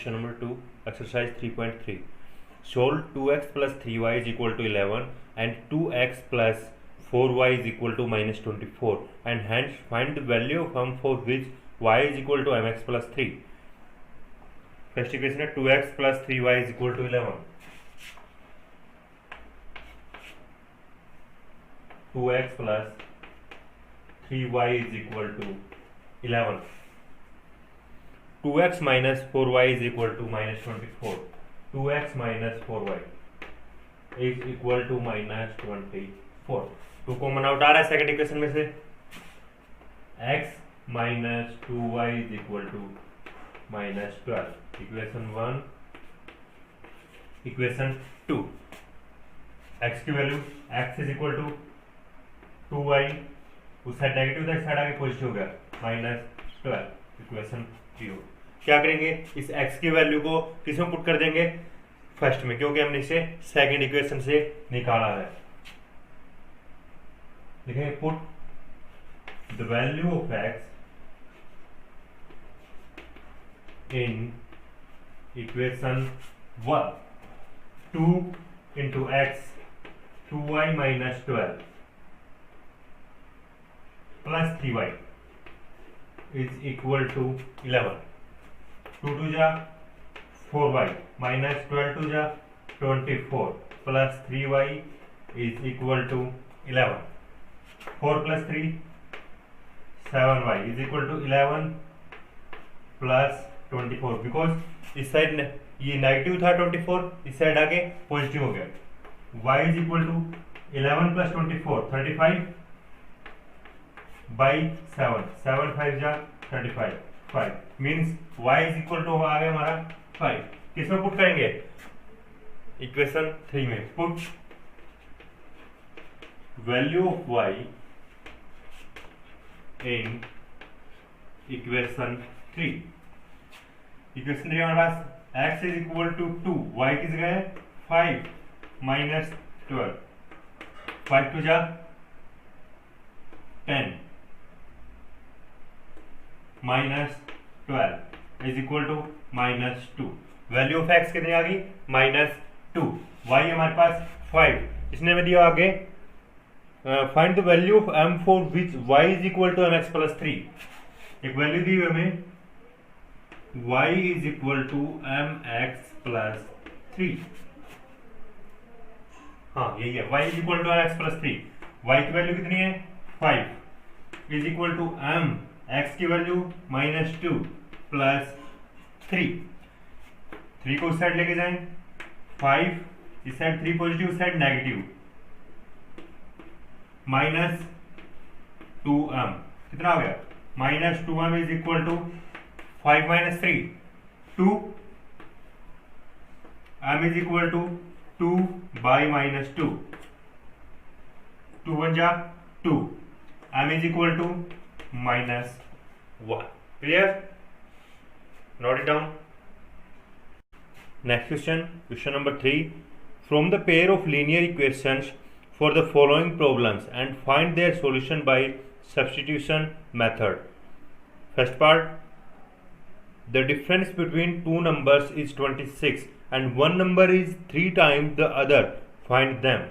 Question number 2, exercise 3.3. Solve 2x plus 3y is equal to 11 and 2x plus 4y is equal to minus 24, and hence find the value of m for which y is equal to mx plus 3. First equation है 2x plus 3y is equal to 11. 2x plus 3y is equal to 11. 2x minus 4y is equal to minus 24. 2x minus 4y is equal to minus 24. 2 common out आ रहा है second equation में से. x minus 2y is equal to minus 12. Equation 1. Equation 2. x की value x is equal to 2y, उस side negative था, इस side आगे positive हो गया, माइनस 12. इक्वेशन 0. क्या करेंगे, इस x की वैल्यू को किस में पुट कर देंगे, फर्स्ट में, क्योंकि हमने इसे सेकंड इक्वेशन से निकाला है. लिखेंगे put the value of x in equation 1. 2 into x 2y minus 12 plus 3y is equal to 11. 2 2 जा 4y माइनस 12 2 जा 24 plus 3y is equal to 11. 4 plus 3 7y is equal to 11 plus 24. Because इस side ये negative था 24, इस side आके positive हो गया. y is equal to 11 plus 24 35 by 7 7 5 जा 35 5 means y is equal to आ गया हमारा 5. किसमें पुट करेंगे, इक्वेशन 3 में. Put value of y in equation 3. Equation 3 हमारे पास x is equal to 2, y किस जगह है 5 माइनस 12 5 2 जा 10 minus 12 is equal to minus 2. Value of x कितनी आ गई, माइनस 2. y हमारे पास 5, इसने में दिया आगे find the value of m for which y is equal to mx plus 3. एक वैल्यू दी हुई हमें y is equal to mx plus 3. हाँ यही है, y is equal to mx plus 3. y की वैल्यू कितनी है 5 is equal to m, x की वैल्यू माइनस 2 प्लस 3. 3 को उस साइड लेके जाएं, 5 इस साइड 3 पॉजिटिव, इस साइड नेगेटिव, माइनस 2m कितना हो गया, minus 2m is equal to 5 minus 3 2 m is equal to 2 by minus 2 2 बन जा 2 m is equal to minus 1. Clear, note it down. Next question, question number 3. From the pair of linear equations for the following problems and find their solution by substitution method. First part, the difference between two numbers is 26 and one number is 3 times the other. Find them.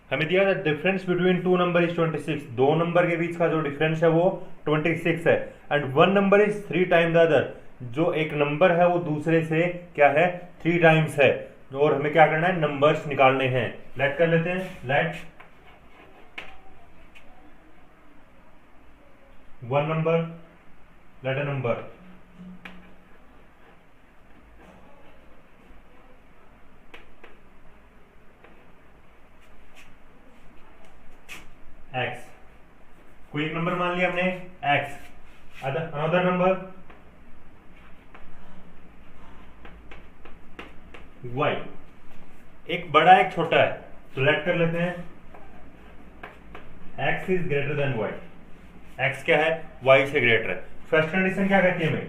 हमें दिया था difference between two number is 26. दो number के बीच का जो difference है वो 26 है, and one number is 3 times the other. जो एक नंबर है वो दूसरे से क्या है 3 टाइम्स है, और हमें क्या करना है, नंबर्स निकालने हैं. लेट कर लेते हैं, let one number, let a number x. कोई एक नंबर मान लिया हमने x, अनदर नंबर y. एक बड़ा एक छोटा है, तो लेट कर लेते हैं x is greater than y. x क्या है, y से ग्रेटर है. फर्स्ट कंडीशन क्या कहती है हमें,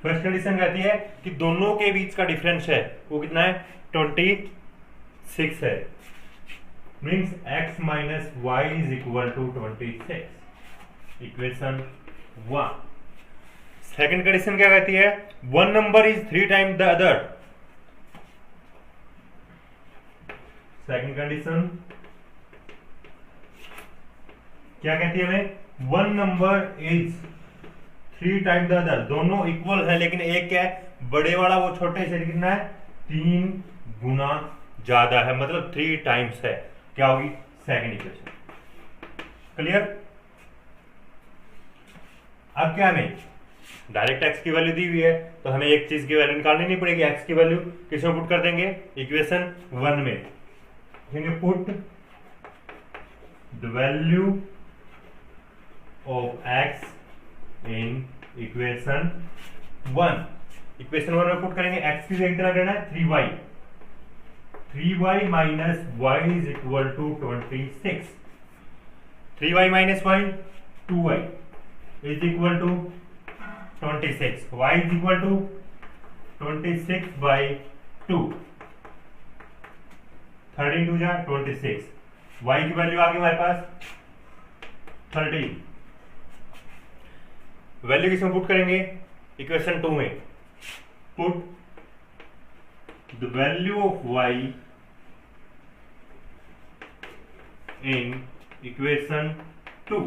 फर्स्ट कंडीशन कहती है कि दोनों के बीच का डिफरेंस है वो कितना है 26 है. मीन्स x माइनस y is equal to 26. Equation 1। Second condition क्या कहती है, one number is 3 times the other. Second condition क्या कहती है हमें, one number is 3 times the other, दोनों इक्वल है लेकिन एक क्या है, बड़े वाला वो छोटे से कितना है, 3 गुना ज्यादा है, मतलब 3 टाइम्स है। क्या होगी, सेकंड इक्वेशन। क्लियर। अब क्या हमें डायरेक्ट x की वैल्यू दी हुई है तो हमें एक चीज की वैल्यू निकालनी नहीं पड़ेगी, x की वैल्यू किसमें पुट कर देंगे, इक्वेशन 1 में। Put the value of x in equation 1। Equation 1 में पुट करेंगे, x की जगह कितना करना है, 3y। 3y minus y is equal to 26। 3y minus y 2y is equal to 26। y is equal to 26 by 2। 13 two जा 26। y की value आ गई हमारे पास 13। वैल्यू किसमें पुट करेंगे, इक्वेशन 2 में। Put the value of y in equation 2।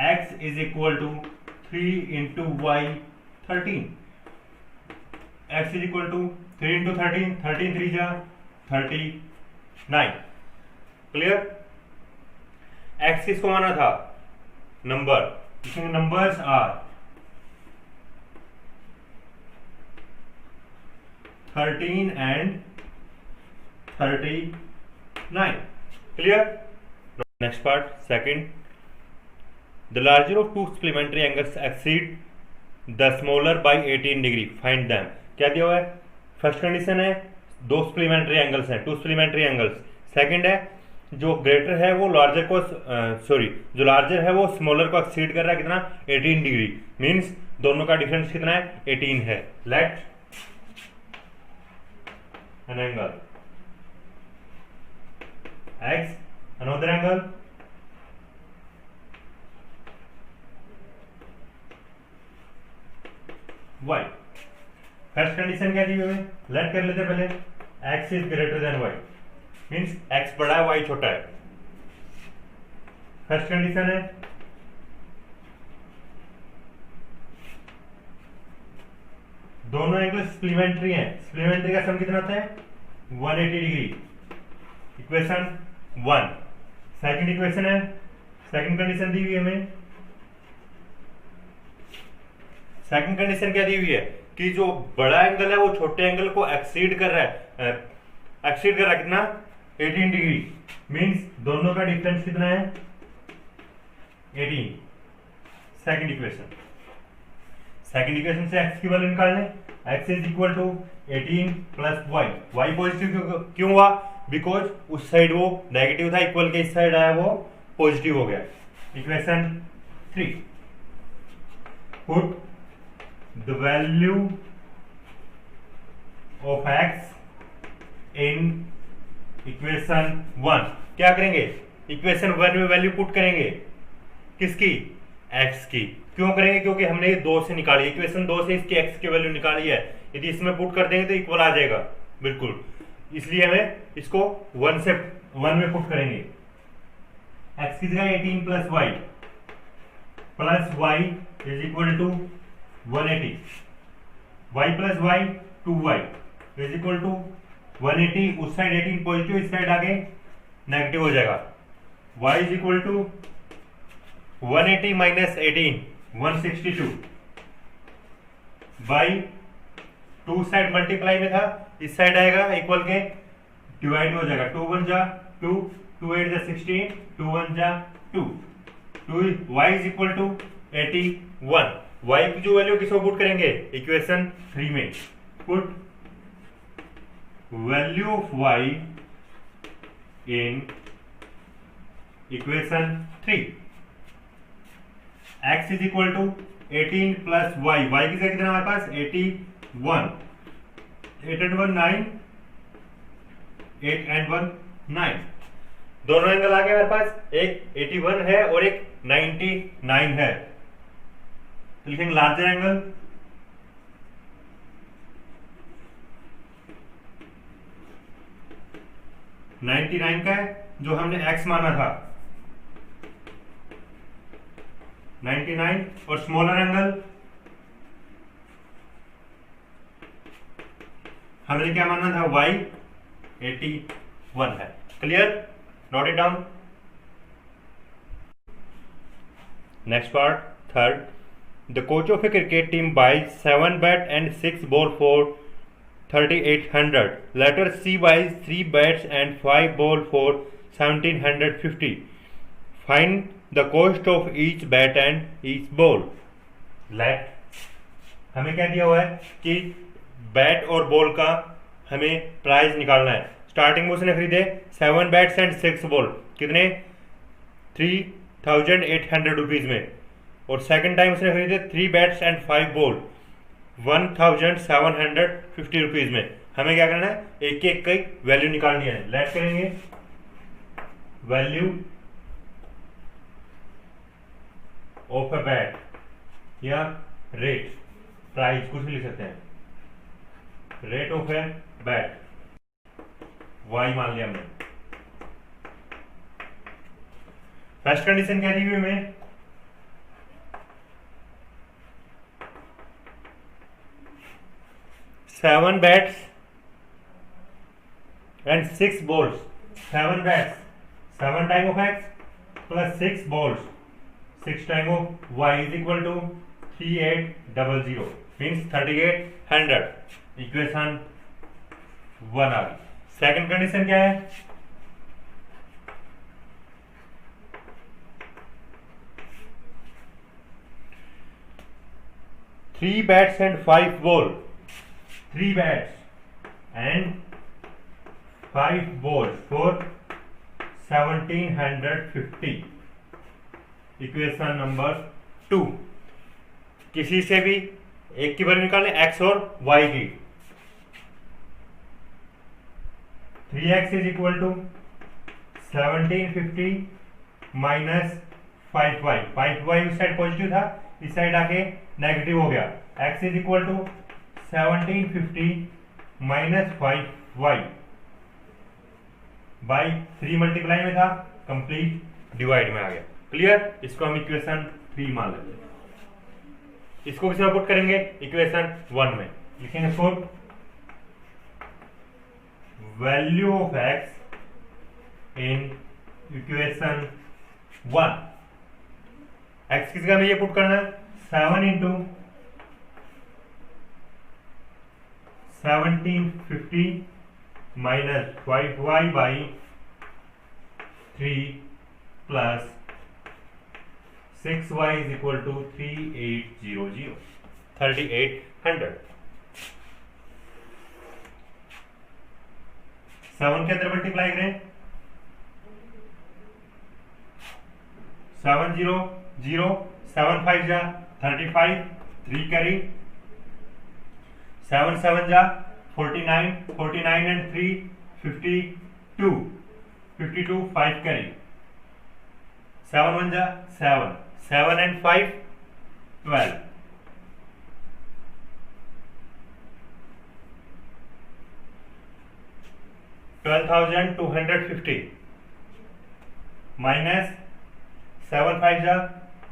x is equal to 3 into y 13। x is equal to 3 into 13, 13 3 जा 39। क्लियर। x किसको माना था, नंबर, इसमें numbers are 13 and 39। Clear. Next part, second, the larger of two supplementary angles exceed the smaller by 18 degree, find them। क्या दिया हुआ है, first condition है 2 सप्लीमेंट्री एंगल्स हैं, 2 सप्लीमेंट्री एंगल्स। सेकंड है जो ग्रेटर है वो लार्जर को जो लार्जर है वो स्मॉलर को एक्सीड कर रहा है, कितना, 18 डिग्री। मींस दोनों का डिफरेंस कितना है, 18 है। Let an angle x, another angle y। First condition क्या दी हुई है, लेट कर लेते पहले, x is greater than y, means x बड़ा है y छोटा है। फर्स्ट कंडीशन है दोनों एंगल सप्लीमेंट्री हैं, सप्लीमेंट्री का सम कितना होता है, 180 डिग्री। इक्वेशन 1। सेकंड इक्वेशन है, सेकंड कंडीशन दी हुई है हमें। सेकंड कंडीशन क्या दी हुई है कि जो बड़ा एंगल है वो छोटे एंगल को एक्सीड कर रहा है, कितना, 18 डिग्री। मींस दोनों का डिफरेंस कितना है, 18। सेकंड इक्वेशन, सेकंड इक्वेशन से x की वैल्यू निकालने, x is equal to 18 plus y positive क्यों हुआ, बिकॉज उस साइड वो नेगेटिव था, इक्वल के इस साइड आया वो पॉजिटिव हो गया। Equation 3, put the value of x in equation 1। क्या करेंगे, इक्वेशन 1 में वैल्यू पुट करेंगे, किसकी, x की। क्यों करेंगे, क्योंकि हमने ये 2 से निकाली, इक्वेशन 2 से इसकी x की वैल्यू निकाली है। यदि इसमें पुट कर देंगे तो इक्वल आ जाएगा बिल्कुल, इसलिए हमें इसको 1 में पुट करेंगे। x की जगह 18 plus y is equal to 180। y plus y 2y is equal to 180। उस साइड 18 पॉजिटिव, इस साइड आगे नेगेटिव हो जाएगा। y is equal to 180 minus 18 162 by 2 side multiply में था, इस साइड आएगा इक्वल के डिवाइड हो जाएगा। 2 1 जा 2, 2 8 जा 16, 2 1 जा 2, y is equal to 81। y की जो वैल्यू किसको पुट करेंगे, इक्वेशन 3 में। Put value of y in equation 3। x is equal to 18 plus y की जगह कितना हमारे पास, 81। 8 and 1 9, 8 and 1 9। दोनों एंगल आ गए मेरे पास, एक 81 है और एक 99 है, तो लिखेंगे लार्जर एंगल नाइनटी नाइन का है जो हमने x माना था 99, और स्मॉलर एंगल हमने क्या माना था y 81 है। Clear, note it down. Next part, third, the coach of a cricket team buys 7 bat and 6 ball for 3800. Letter C buys 3 bats and 5 ball for 1750. Find the cost of each bat and each ball. Let हमें क्या दिया हुआ है कि bat और ball का हमें price निकालना है। स्टार्टिंग में उसने खरीदे 7 बैट्स एंड 6 बॉल, कितने 3800 रुपीज में, और सेकंड टाइम उसने खरीदे 3 बैट्स एंड 5 बॉल 1750 रुपीज में। हमें क्या करना है, एक एक की वैल्यू निकालनी है। लेट करेंगे वैल्यू ऑफ अ बैट या रेट, प्राइस कुछ भी लिख सकते हैं, rate of a bat y मान लिया हमने। फर्स्ट कंडीशन क्या दी हुई हमें, seven bats and 6 balls, 7 bats 7 time of x plus 6 balls 6 time of y is equal to 3800 means 3800। Equation 1 आ गई। सेकंड कंडीशन क्या है, three bats and 5 ball, 3 bats and 5 balls for 1750। Equation number 2, किसी से भी एक की वैल्यू निकालें x और y की। 3x is equal to 1750 minus 5y, 5y उस साइड पॉजिटिव था, इस साइड आके नेगेटिव हो गया। x is equal to 1750 minus 5y by 3 multiply में था, कंप्लीट डिवाइड में आ गया। क्लियर, इसको हम इक्वेशन 3 मान लेते हैं। इसको किसे पुट करेंगे, इक्वेशन 1 में लिखेंगे put value of x in equation 1। x किसका में ये पुट करना है, 7 into 1750 minus 5y by 3 plus 6y is equal to 3800 3800। 7 के अंदर मल्टीप्लाई करें, 7 0 0 7 5 जा 35, 3 कैरी, 7 7 जा 49, 49 and 3 52, 52 5 कैरी, 7 1 जा 7, 7 and 5 12, 12,250 माइनस 7 5 जा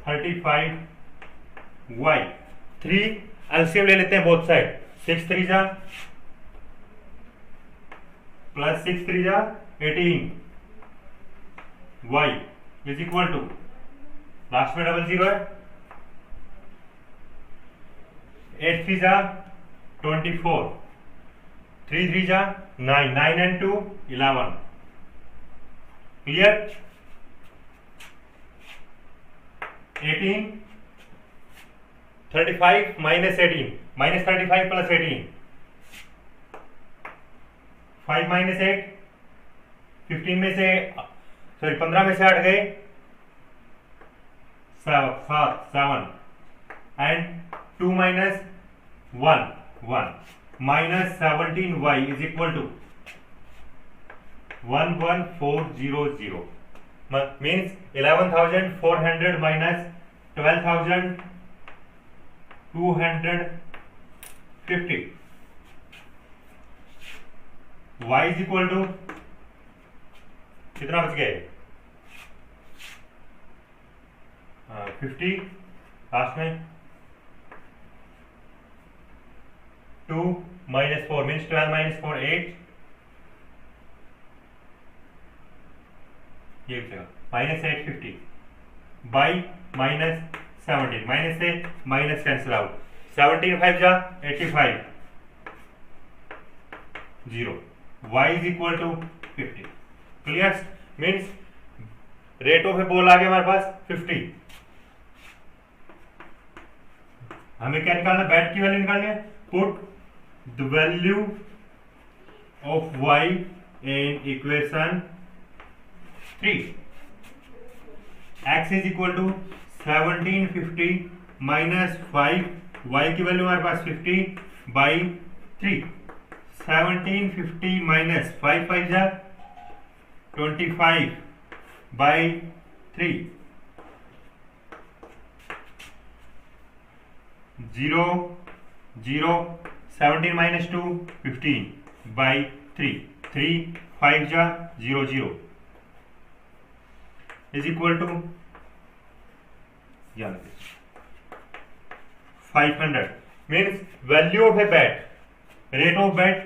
35 y। 3 एलसीएम ले लेते हैं बोथ साइड, 6 3 जा प्लस 6 3 जा 18 y is equal to, last में डबल जीरो है, 8 3 जा 24, 3 3 जा 9, 9 and 2 11। Clear, 18 35 minus 18 minus 35 plus 18, 5 minus 8 15 में से सॉरी 15 में से 8 गए 7 and 2 minus 1 1 minus 17y is equal to 11400 means 11,400 minus 12,250. y is equal to कितना बच गए 50 लास्ट में 2 minus 4 means 12 minus 4 8 ये बचेगा minus 850 by minus 17 माइनस से माइनस कैंसिल आउट 17 5 जा 85 0 y is equal to 50 clear means rate of a ball आ गया हमारे पास 50 हमें क्या निकालना बैट की वैल्यू निकालनी है put the value of y in equation 3 x is equal to 1750 minus 5 y की वैल्यू हमारे पास 50 by 3 1750 minus 5 5 जा 25 by 3 0 0 17 minus 2 15 by 3 3 5 जा 0 0 is equal to 500 means value of a bet rate of bet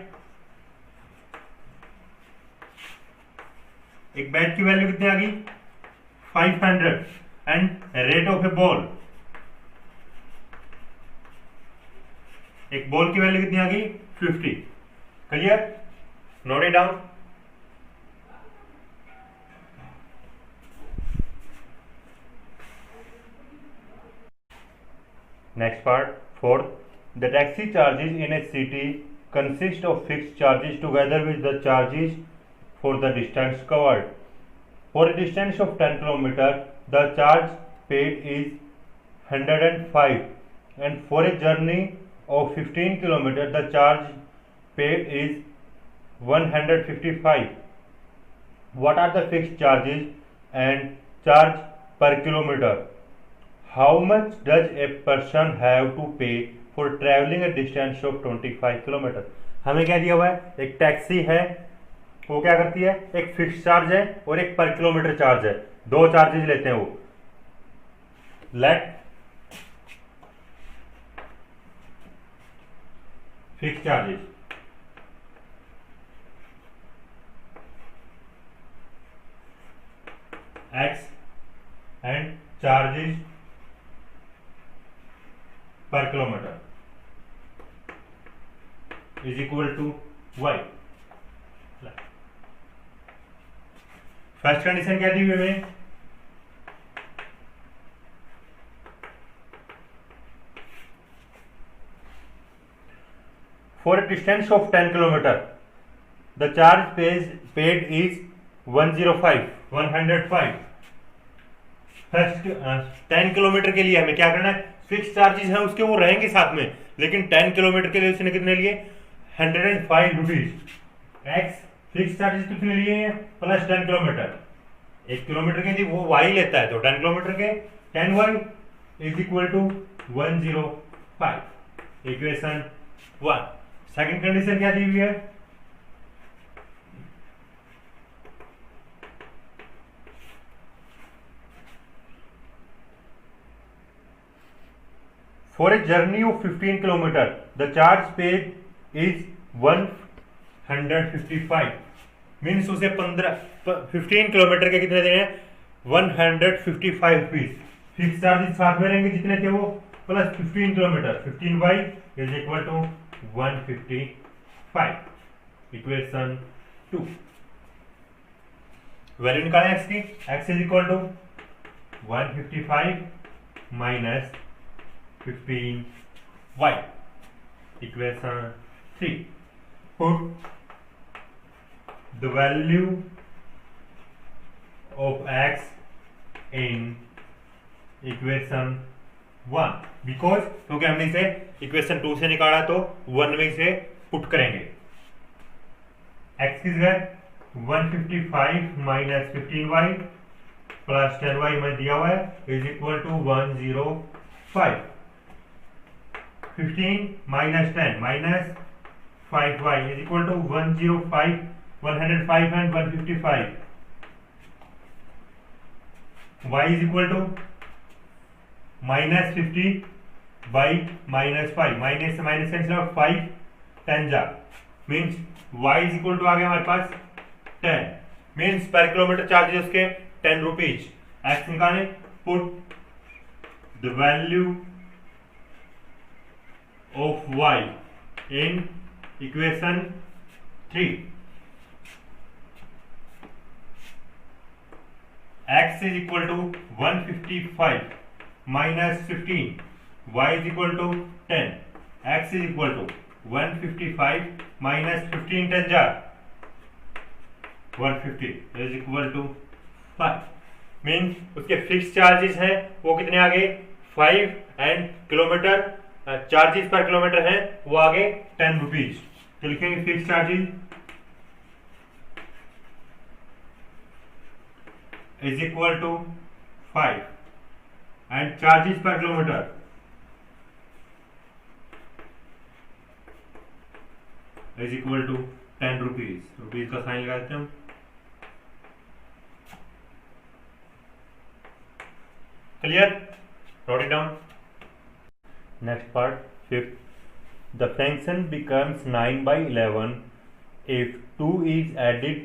एक bat की value कितनी आ गई 500 and rate of a ball एक ball की वैल्यू कितनी आ गई 50 clear note it down Next part, fourth, the taxi charges in a city consist of fixed charges together with the charges for the distance covered. For a distance of 10 km, the charge paid is 105 and for a journey of 15 km, the charge paid is 155. What are the fixed charges and charge per kilometer? How much does a person have to pay for traveling a distance of 25 kilometre? हमें क्या दिया हुआ है एक taxi है वो क्या करती है एक फिक्स चार्ज है और एक पर किलोमीटर चार्ज है दो चार्जेस लेते हैं वो let fix charges x and charges per kilometre is equal to y first condition क्या दी हुई हमें for a distance of 10 kilometre the charge paid is 105 first 10 kilometre के लिए हमें क्या करना है फिक्स चार्जेस हैं उसके वो रहेंगे साथ में लेकिन 10 किलोमीटर के लिए उसने कितने लिए 105 रुपीज एक्स फिक्स चार्जेस कितने लिए हैं प्लस 10 किलोमीटर 1 किलोमीटर के लिए वो वाई लेता है तो 10 किलोमीटर के 10y is equal to 105 equation 1 second condition क्या दी हुई है For a journey of 15 km, the charge paid is 155. Means उसे 15 किलोमीटर के कितने देने 155 रुपीज फिक्स चार्जेस साथ में रहेंगे जितने थे वो plus 15 kilometre 15 by is equal to 155 equation 2 value निकालें एक्स की x is equal to 155 minus 15y equation 3 put the value of x in equation 1 because क्योंकि हमने इसे इक्वेशन 2 से निकाला तो 1 में इसे पुट करेंगे x किस है 155 माइनस 15y प्लस 10y में दिया हुआ है is equal to 105। 15 minus 10 minus 5y is equal to 105, 105 and 155। y is equal to minus 50 by minus 5, minus से माइनस कैंसिल आउट, 5 10 जा means y is equal to आ गया हमारे पास 10, मीन्स पर किलोमीटर चार्जेस उसके 10 रुपीज। एक्स निकालें, put the value of y in equation 3। x is equal to 155 minus 15, y is equal to 10, x is equal to 155 minus 15 10 जा 150 is equal to 5। Mean उसके fix charges हैं वो कितने आ गए 5 and kilometre charges per kilometre है वो आ गए 10 रुपीज। तो लिखेंगे fix charges is equal to 5 and charges per kilometre is equal to 10 rupees. Rupees का साइन लगा देते हैं हम। Clear, note it down. Next part, fifth, the fraction becomes 9/11 if 2 is added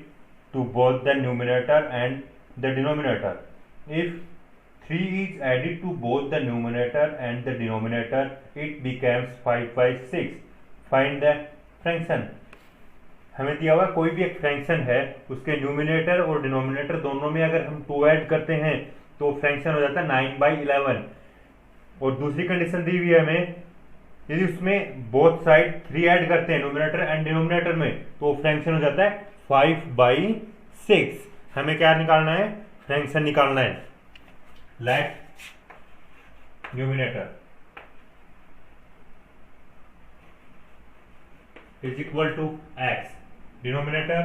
to both the numerator and the denominator. If 3 is added to both the numerator and the denominator, it becomes 5/6. Find the fraction. हमें दिया हुआ कोई भी एक fraction है, उसके numerator और denominator दोनों में अगर हम 2 ऐड करते हैं तो फ्रैक्शन हो जाता है 9/11। और दूसरी कंडीशन दी हुई है हमें, यदि उसमें बोथ साइड 3 ऐड करते हैं न्यूमिनेटर एंड डिनोमिनेटर में तो फ्रैक्शन हो जाता है 5/6। हमें क्या निकालना है, फ्रैक्शन निकालना है। Let numerator is equal to x, denominator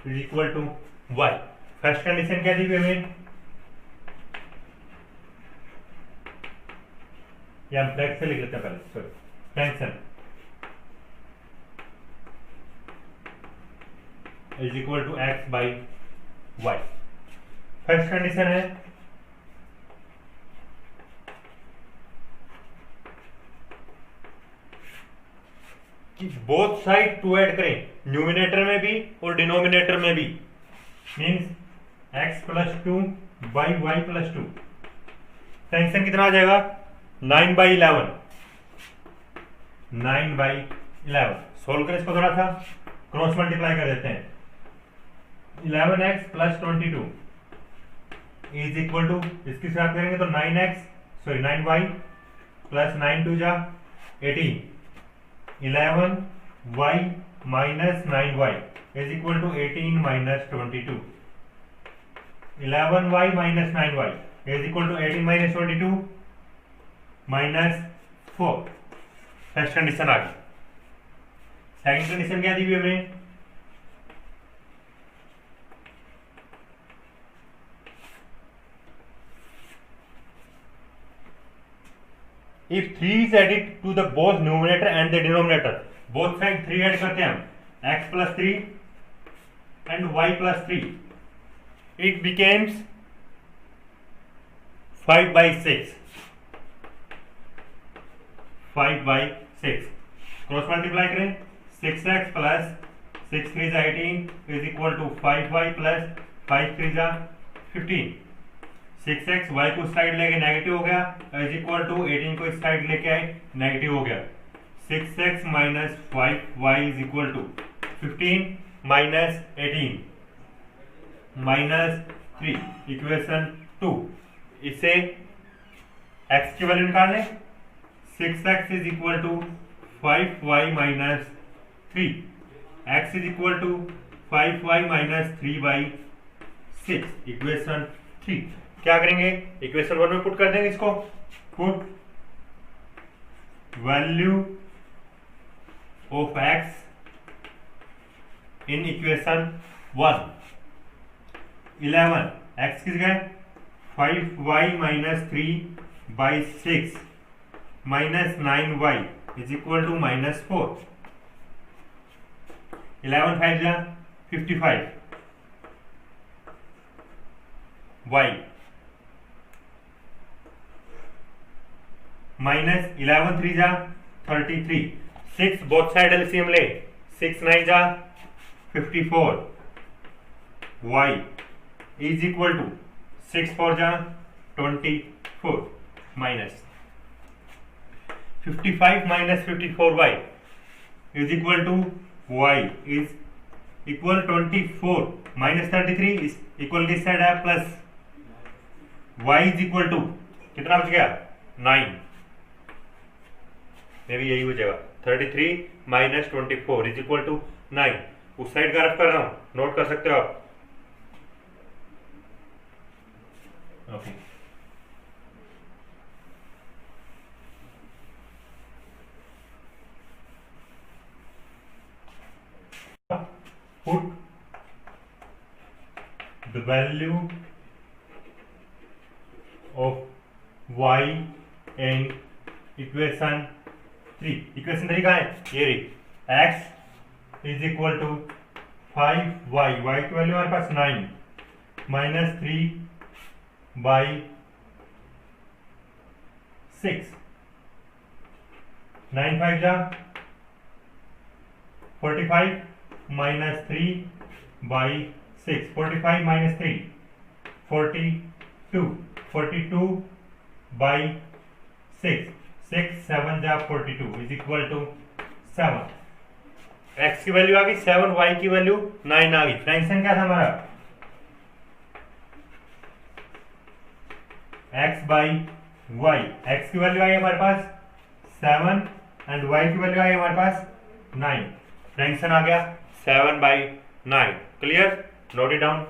is equal to y। First condition क्या दी हुई हमें, या हम फ्रैक्शन लिख लेते हैं पहले, sorry fraction is equal to x by y। First condition है बोथ साइड 2 ऐड करें, न्यूमिनेटर में भी और डिनोमिनेटर में भी, means x plus 2 by y plus 2। Fraction कितना आ जाएगा 9/11। 9/11 सोल्व करें इसको, थोड़ा सा क्रॉस मल्टीप्लाई कर देते हैं। 11x plus 22 is equal to, इसकी साथ करेंगे तो 9y प्लस 9 2 जा 18, 11y minus 9y is equal to 18 minus 22। 11y minus 9y is equal to 18 minus 22 minus 4। First condition आ गई। सेकंड कंडीशन क्या दी हुई हमें, if 3 is added to the both numerator and the denominator, both side 3 add करते हैं हम, x plus 3 and y plus 3, it becomes 5/6। 5/6 cross multiply करें, 6x plus 6 3 18 is equal to 5y plus 5 3 15। 6x y को side लेके negative हो गया is equal to 18 को इस साइड लेके आए नेगेटिव हो गया। 6x minus 5y is equal to 15 minus 18 minus 3, equation 2। इसे x की वैल्यू निकालने, 6x is equal to 5y minus 3, x is equal to 5y minus 3/6, equation 3। क्या करेंगे, इक्वेशन 1 में पुट कर देंगे इसको, put value of x in equation 1। 11 x किस गए 5y minus 3/6 minus 9y is equal to -4। 11 5 जा 55 y माइनस 11 3 जा 33 6 बोथ साइड एलसीएम ले 6 9 जा 54 y इज इक्वल टू 6 4 जा 24 minus 55 minus 54y is equal to y is equal 24 minus 33 is equal किस side है plus y is equal to कितना बच गया 9 मे भी यही हो जाएगा 33 माइनस 24 इज इक्वल टू 9। उस साइड का रफ कर रहा हूं नोट कर सकते हो आप। Okay put the value of y in equation 3। Equation 3 कहाँ है ये रही x is equal to 5y y की वैल्यू हमारे पास 9 माइनस 3/6 9 5 जा 45 माइनस 3/6 45 माइनस 3 42 42/6 6 7 जा 42 इज इक्वल टू 7। x की वैल्यू आ गई 7 y की वैल्यू 9 आ गई। फ्रैक्शन क्या था हमारा x बाई y x की वैल्यू आई हमारे पास 7 एंड y की वैल्यू आई हमारे पास 9। फ्रैक्शन आ गया 7/9। Clear note it down.